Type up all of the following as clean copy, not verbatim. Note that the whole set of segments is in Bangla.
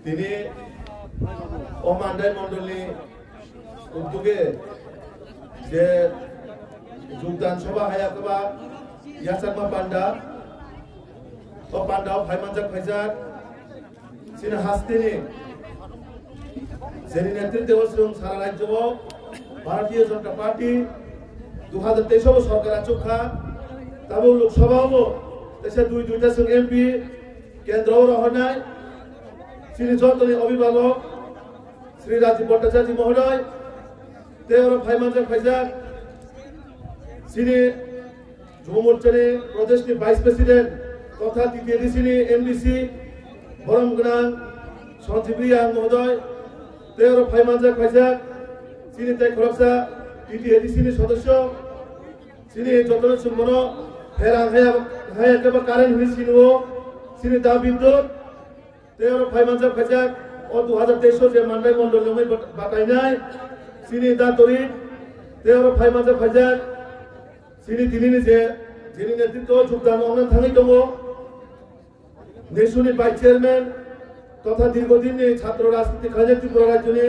তিনি অমান্ডাই মন্ডলী উদ্যোগে যে যোগদান সভা হায়াকবা ইয়াসাকমা পান্ডা ও পান্ডাও ফাইমানজাক ফাইজাক সিনে হাস্তিনি যেনি নেতৃত্বে হচ্ছিল সারা রাজ্য ভারতীয় জনতা পার্টি 2023 সরকার আচুখা তাবো লোকসভাও দেশে দুইটা সঙ্গ এমপি কেন্দ্রও রহনায় শ্রী যতনী অভিভাবক শ্রী রাজীব ভট্টাচার্য মহোদয় তেহর ফাইমানজাক ফাইজাক শ্রী যুব মোর্চানি প্রদেশনি ভাইস প্রেসিডেন্ট তথা দ্বিতীয় ডিসিনি এমডিসি বরমগ্রাম সঞ্জীবরিয়া মহোদয় তেহর ফাইমানজাক ফাইজাক শ্রী তাই খরবসা টিটিএডিসিনি সদস্য শ্রী যতন সুমন ফেরাং হায়াকেবা কারেন্ট হিসিনো শ্রী দা বিদ্যুৎ তেহর ফাইমানজাক ফাইজাক ও 2023 যে মান্ডাই মন্ডল নমে বাতাইনাই শ্রী দা তরিত তেহর ফাইমানজাক ফাইজাক শ্রী দিলিনি যে যিনি নেতৃত্ব যোগদান অনেক থানাই দङ নেশুনি ভাইস চেয়ারম্যান তথা দীর্ঘদিন ছাত্র রাজনীতি খাজে ত্রিপুরা রাজ্যনি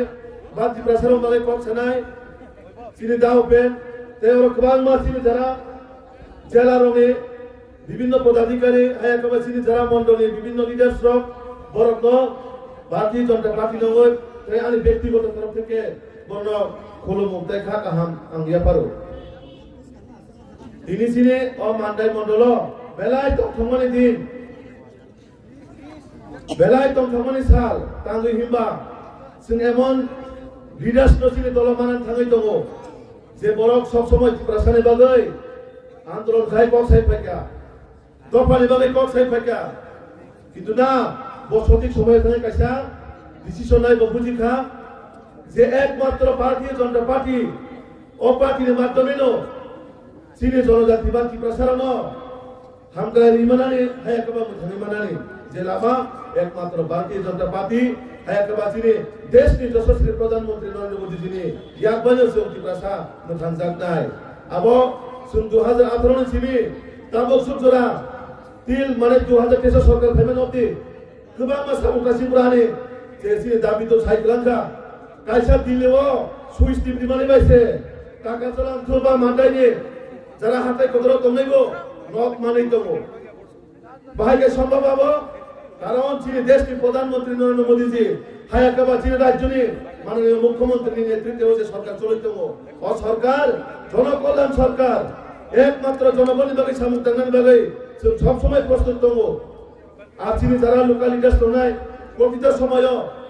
বা ত্রিপুরা সারম বালে কক সানাই শ্রী দা ওপেন তেহর কবাং মা শ্রী যারা জেলা রঙে বিভিন্ন পদাধিকারী হায়াকবা শ্রী যারা মন্ডলী বিভিন্ন লিডারশিপ বরক ভারতীয় জনতা পার্টি নয় তাই আমি ব্যক্তিগত তরফ থেকে বর্ণ খোলমুখ দেখা কাহাম আঙ্গিয়া পারো তিনি সিনে ও মান্ডাই মন্ডল বেলায় তংথমনি দিন বেলায় তংথমনি সাল তাঙ্গি হিমবা जों এমন লিডার্স নসিনে দলমানান থাঙ্গই দङ যে বরক সব সময় ত্রিপুরাসানি বাগৈ আন্দোলন খাই কক সাই ফাইকা দফানি বাগৈ কক সাই ফাইকা কিন্তু না বসতিক সময় থাঙ্গই কাইসা ডিসিশন নাই বুঝিখা যে একমাত্র ভারতীয় জনতা পার্টি ও পার্টির মাধ্যমে চীনে জনজাতি বা ত্রিপুরাসারণ হামগাই রিমানানি হায়াকবা মুথানি মানানি যে লামা একমাত্র ভারতীয় জনতা পার্টি হায়াকবা চীনে দেশনি যশস্বী প্রধানমন্ত্রী নরেন্দ্র মোদী যিনি ইয়াকবাজো जों ত্রিপুরাসা মুথানজাক নাই আবো जों 2018 সিমি তাবক সুজরা তিল মানে 2023 সরকার ফেমেন অবধি गोबां मासामुकासि बुरानि जे चीने दाबि तो साइक्लांगा কাইসা দিলেও সুইচ টিপি মানে বাইছে টাকা চলান চলবা মান্ডাইনি যারা হাতে কদর কমনাইবো নক মানেই দङ বাহাইকে সম্ভব হবো কারণ চীনে দেশটির প্রধানমন্ত্রী নরেন্দ্র মোদীজি হায়াকাবা চীনের রাজ্যনি মাননীয় মুখ্যমন্ত্রীর নেতৃত্বে যে সরকার চলিত দङ ও সরকার জনকল্যাণ সরকার একমাত্র জনগণের বাগে সামুক দাঙ্গানি বাগে সব সময় প্রস্তুত দङ আর চীনে যারা লোকাল লিডার্স নাই প্রকৃত সময়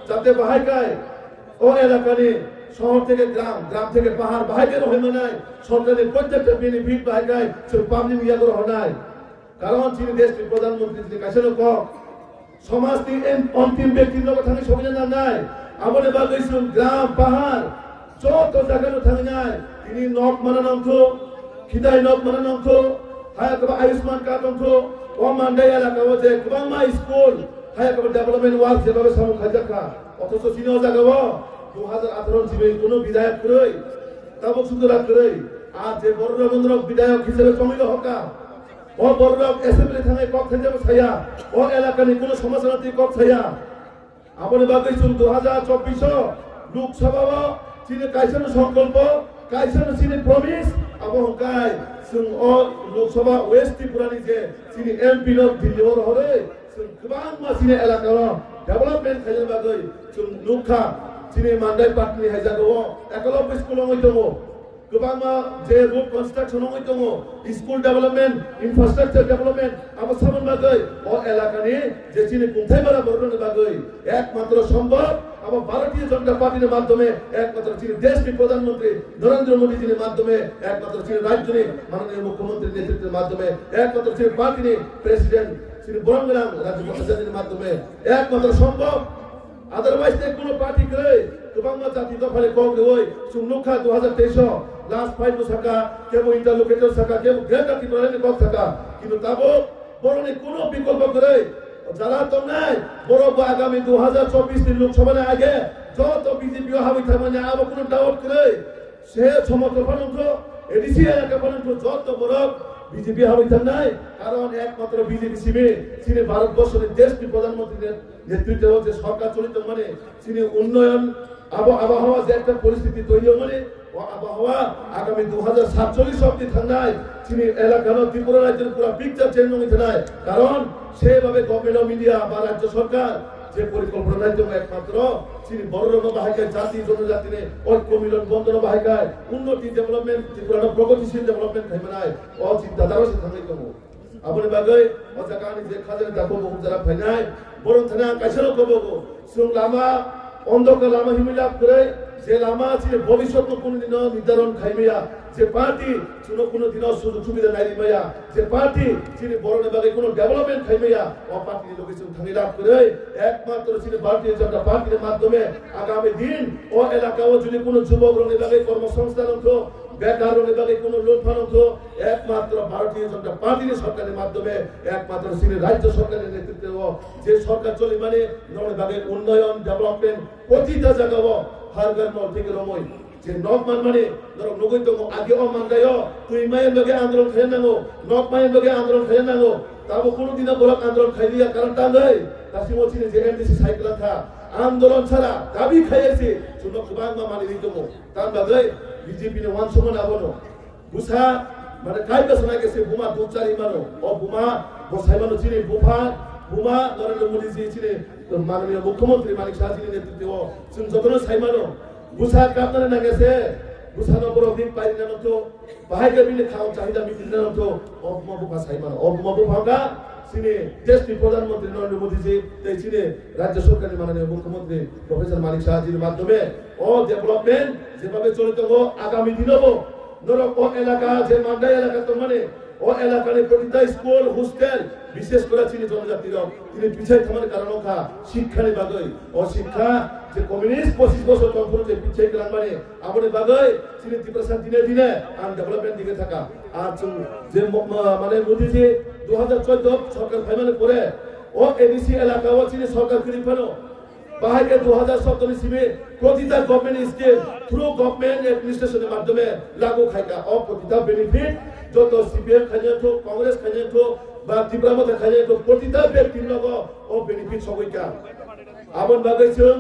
যাতে বাহাইকায় ও এলাকানি শহর থেকে গ্রাম গ্রাম থেকে পাহাড় বাহাইকে রহমে নাই সরকারের প্রত্যেকটা বেনিফিট বাহাইকায় সে পাবলিক ইয়া করে হনাই কারণ চীনের দেশটির প্রধানমন্ত্রী যে কাছেন কক সমাজটি অন্তিম ব্যক্তির লোক থাকি সবিধান নাই আমাদের বাগৈছুন গ্রাম পাহাড় যত জায়গায় থাকি নাই তিনি নক মানান অংশ খিদাই নক মানান অংশ হায়াকবা আয়ুষ্মান কার্ড অংশ ও মান্ডাই এলাকাও যে গোबां मा স্কুল হায়াকবা ডেভেলপমেন্ট ওয়ার্ক যেভাবে সামু খাজাখা অথচ চিনেও জাগাবো 2018 জিবে কোনো বিধায়ক কই তাবক সুন্দরা কই আর যে বড় রবীন্দ্র বিধায়ক হিসেবে চমিল হকা ও বড় অ্যাসেম্বলি থানায় কক খাজাবে ছায়া ও এলাকানি কোনো সমাজনীতি কক ছায়া আপনি বাগৈছুন 2024 লোকসভা চীনে কাইছানো সংকল্প কাইছানো চীনে প্রমিস আবহকাই जों ও লোকসভা ওয়েস্ট ত্রিপুরানি যে চীনে এমপি নো দিল্লি হরে जों गोबां मासिने एलाकाव डेभेलपमेन्ट खालामनो बागै जों नुखा चीने मान्डाइ पार्टीनि हायजागो एकलव्य स्कुल दङ गोबां मा जे रोड कन्स्ट्राक्शन दङ स्कुल डेभेलपमेन्ट इनफ्रास्ट्राक्चार डेभेलपमेन्ट आबो सामन बागै ও এলাকাनि যে চীনে কুंथाइबारा बरनो बागै একমাত্র সম্ভব আবো ভারতীয় জনতা পার্টির মাধ্যমে একমাত্র চীনের দেশটির প্রধানমন্ত্রী নরেন্দ্র মোদী জির মাধ্যমে একমাত্র চীনের রাজ্যের মাননীয় মুখ্যমন্ত্রীর নেতৃত্বের মাধ্যমে একমাত্র চীনের পার্টির প্রেসিডেন্ট শ্রী বরমগ্রাম রাজীব ভট্টাচার্যের মাধ্যমে একমাত্র সম্ভব আদারওয়াইজ কোনো পার্টি করে गोबां मा जाति दफाले কক ওই সুমনুখা 2023 লাস্ট ফাইট সাকা কেবো ইন্টারলোকেটর সাকা কেবো গ্রেটার ত্রিপুরানি কক সাকা কিন্তু তাবো বরনি কোনো বিকল্প করে যারা তো নাই বড় আগামী 2024 এর লোকসভার আগে যত বিজেপি হবে থাকবে আবো কোনো ডাউট করে সে সমর্থন এডিসি এলাকা পর্যন্ত যত বড় বিজেপি হবে নাই কারণ একমাত্র বিজেপি সিমে চীনে ভারতবর্ষের দেশটি প্রধানমন্ত্রীর নেতৃত্বে যে সরকার চলিত মানে চীনে উন্নয়ন আবহাওয়া যে একটা পরিস্থিতি তৈরি মানে আবহাওয়া আগামী 2047 অব্দি থানায় চীনের এলাকার ত্রিপুরা রাজ্যের পুরো পিকচার চেঞ্জ হইতে নাই কারণ সেভাবে গভর্নমেন্ট অফ ইন্ডিয়া বা রাজ্য সরকার যে পরিকল্পনা রাজ্য একমাত্র চীনের বড় বাহিকায় জাতি জনজাতিরে ঐক্য মিলন বন্ধন বাহিকায় উন্নতি ডেভেলপমেন্ট ত্রিপুরা প্রগতিশীল ডেভেলপমেন্ট থাকবে নাই ও চিন্তাধারা সে থাকবে তো আপনি বাগৈ অজাকানি যে খাজে দেখো বহু যারা ফাইনাই বরং থানা কাছেরও কবো সুং লামা অন্ধকার লামা হিমিলাপ করে যে লামা ছিল ভবিষ্যৎ কোনদিন নির্ধারণ খাইমেয়া যে পার্টি কোনো দিন সুযোগ সুবিধা নাই দিমাইয়া যে পার্টি চিনি বড় নেবাগে কোনো ডেভেলপমেন্ট খাইমেয়া ও পার্টির লোকেশন থামি লাভ করে একমাত্র চিনি ভারতীয় জনতা পার্টির মাধ্যমে আগামী দিন ও এলাকাও যদি কোনো যুবক নেবাগে কর্মসংস্থান হতো বেকার নেবাগে কোনো লোটফান হতো একমাত্র ভারতীয় জনতা পার্টির সরকারের মাধ্যমে একমাত্র চিনি রাজ্য সরকারের নেতৃত্বে যে সরকার চলে মানে নেবাগে উন্নয়ন ডেভেলপমেন্ট প্রতিটা জায়গাও হারগার নল থেকে রমই যে নক মানে ধরো নগৈ তো আগে ও মানদায় তুই মায়ের লগে আন্দোলন খাই নাগো নক মায়ের লগে আন্দোলন খাই নাগো তারপর কোনোদিন বলক আন্দোলন খাই দিয়া কারণ তা নয় তাসি মচিনে যে এমডিসি সাইকেল থা আন্দোলন ছাড়া দাবি খাইয়েছে শুনো গোবাং মানে দিত তার বাদে বিজেপি নে ওয়ান সমান আবনো বুসা মানে কাই বেসনা গেছে বুমা দুচারি মানো ও বুমা বসাই মানো চিনি বুমা নরেন্দ্র মোদী জি চিনি মাননীয় মুখ্যমন্ত্রী মানিক শাহ জির নেতৃত্বে ও जों যতন সাইমানো বুসা কাপনারে না গেছে বুসা নগর দিন পাইনি না তো বাহাইকে বিলে খাও চাহিদা মিটিং না তো অবমা বুফা সাইমানো অবমা বুফাগা চিনি দেশটি প্রধানমন্ত্রী নরেন্দ্র মোদী জি তাই চিনি রাজ্য সরকারের মাননীয় মুখ্যমন্ত্রী প্রফেসর মানিক শাহ জির মাধ্যমে ও ডেভেলপমেন্ট যেভাবে চলিত হবো আগামী দিনও ধরো ও এলাকা যে মান্ডাই এলাকা তো মানে ও এলাকার প্রতিটা স্কুল হোস্টেল বিশেষ করে চিনি জনজাতির তিনি পিছাই থামার কারণ শিক্ষা বাগৈ ও শিক্ষা যে কমিউনিস্ট 25 বছর কখনো যে পিছাই গেলাম মানে আপনি বাগৈ চিনি ত্রিপুরা দিনে দিনে আর ডেভেলপমেন্ট দিকে থাকা আর যে মানে মোদীজি 2014 সরকার ফাইনালে করে ও এডিসি এলাকা ও চিনি সরকার করিফানো বাহাইকে 2017 সিমে প্রতিটা গভর্নমেন্ট স্কিম থ্রু গভর্নমেন্ট অ্যাডমিনিস্ট্রেশনের মাধ্যমে লাগু খাইকা ও প্রতিটা বেনিফিট যত সিপিএম খাইয়ে তো কংগ্রেস খাইয়ে তো বা ত্রিপুরা মধ্যে খাইয়ে তো প্রতিটা ব্যক্তির লগ ও বেনিফিট সবইকা আপন বাগাইছেন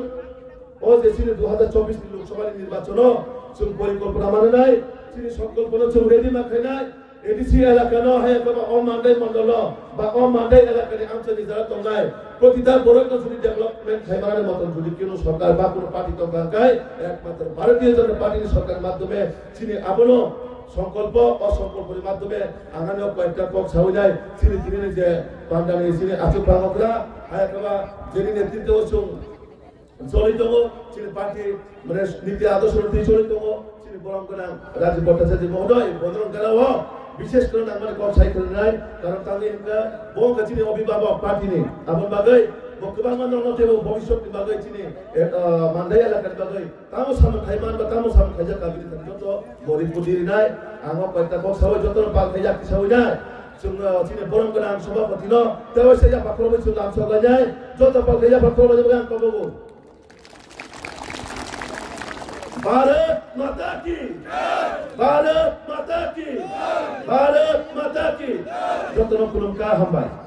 ও যে ছিল 2024 লোকসভা নির্বাচন जों পরিকল্পনা মানে নাই তিনি সংকল্পনা जों রেডি মাখাই নাই এডিসি এলাকা ন হয় বা অমান্দাই মন্ডল বা অমান্দাই এলাকায় আঞ্চলিক যারা তঙ্গায় প্রতিটা বড় যদি ডেভেলপমেন্ট খাইবারের মতন যদি কোনো সরকার বা কোনো পার্টি তঙ্গায় একমাত্র ভারতীয় জনতা পার্টির সরকারের মাধ্যমে তিনি আপনো সংকল্প অসংকল্পের মাধ্যমে আগামী কয়েকটা পক্ষ ছাড়াই যায় তিনি যে পান্ডানি তিনি আচুক বাংলা হায়াকাবা যিনি নেতৃত্ব হচ্ছেন চলিত তিনি পার্টি মানে নীতি আদর্শ চলিত তিনি বরং করা রাজীব ভট্টাচার্য মহোদয় বদরং করা বিশেষ করে আমার কম সাইকেল নাই কারণ তাদের বহু চিনি অভিভাবক পার্টি নেই আপন বাগৈ বর্তমান মানতে এবং ভবিষ্যৎ বাগৈ চিনি মান্দাই এলাকার বাগৈ তামো সামনে খাইমান বা তামো সামনে খাইজা কাবিনি যত গরিব বুদ্ধির নাই আমার কয়েকটা পক্ষ সবাই যত পাল খাইজা কিসাই নাই जों चिने बरम गोनां सभापति न तेवै सेया बाखरबै जों नाम सगा जाय जत पाल खाइजा बाखरबै जों आं कबो भारत माता की भारत माता की भारत माता की जतन कुलम का हम भाई